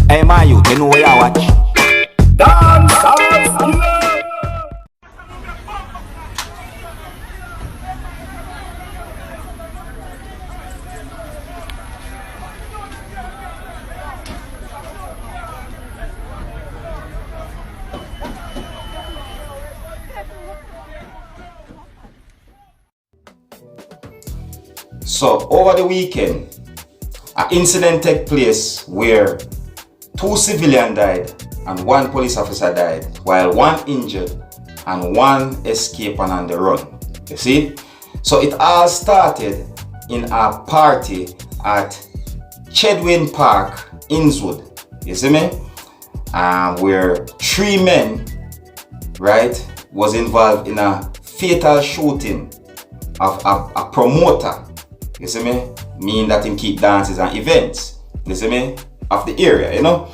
Hey, my youth, you know what you watch? Dancehall. So over the weekend, an incident took place where 2 civilians died and 1 police officer died, while 1 injured and 1 escaped and on the run. You see? So it all started in a party at Chedwin Park, Innswood. You see me? Where 3 men, right, was involved in a fatal shooting of a promoter. You see me? Mean that him keep dances and events. You see me? Of the area, you know?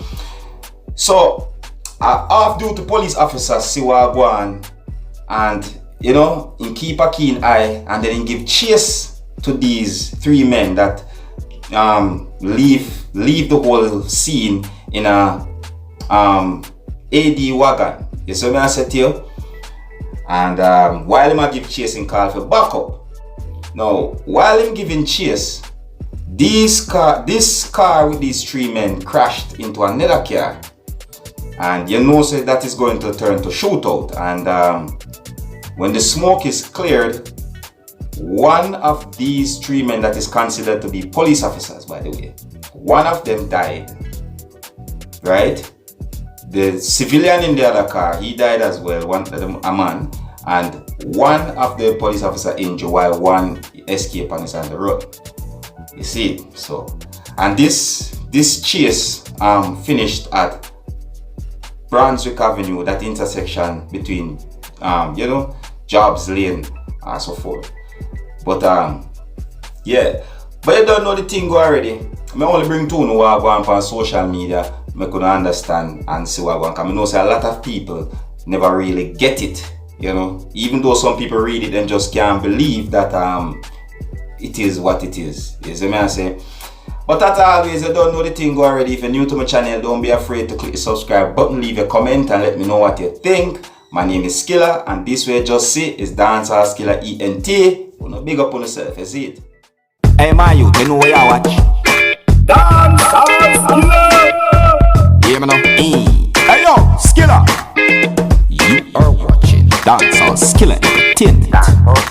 So, off-duty police officers see what go on, and, you know, him keep a keen eye, and then he give chase to these 3 men that leave the whole scene in a AD wagon. You see me I said to you? And while him a give chase, him call for backup. Now, while him giving chase, this car with these 3 men crashed into another car, and you know so that is going to turn to shootout. And when the smoke is cleared, 1 of these 3 men that is considered to be police officers, by the way, 1 of them died, right? The civilian in the other car, he died as well, a man, and 1 of the police officer injured while 1 escaped and is on the road. You see, so, and this chase finished at Brunswick Avenue, that intersection between you know, Jobs Lane and so forth. But yeah, but you don't know the thing already. I only bring 2 who are going on social media. I could understand and see what going on. I know say a lot of people never really get it. You know, even though some people read it and just can't believe that it is what it is. You see me I say? But as always, you don't know the thing already. If you're new to my channel, don't be afraid to click the subscribe button, leave a comment and let me know what you think. My name is Skilla, and this way just see is Dancehall Skilla ENT. Wanna big up on yourself, you see it? Hey my youth, you know what you watch? Dancehall Skilla! Hear me now? Hey yo, Skilla! You are watching Dancehall Skilla Entertainment.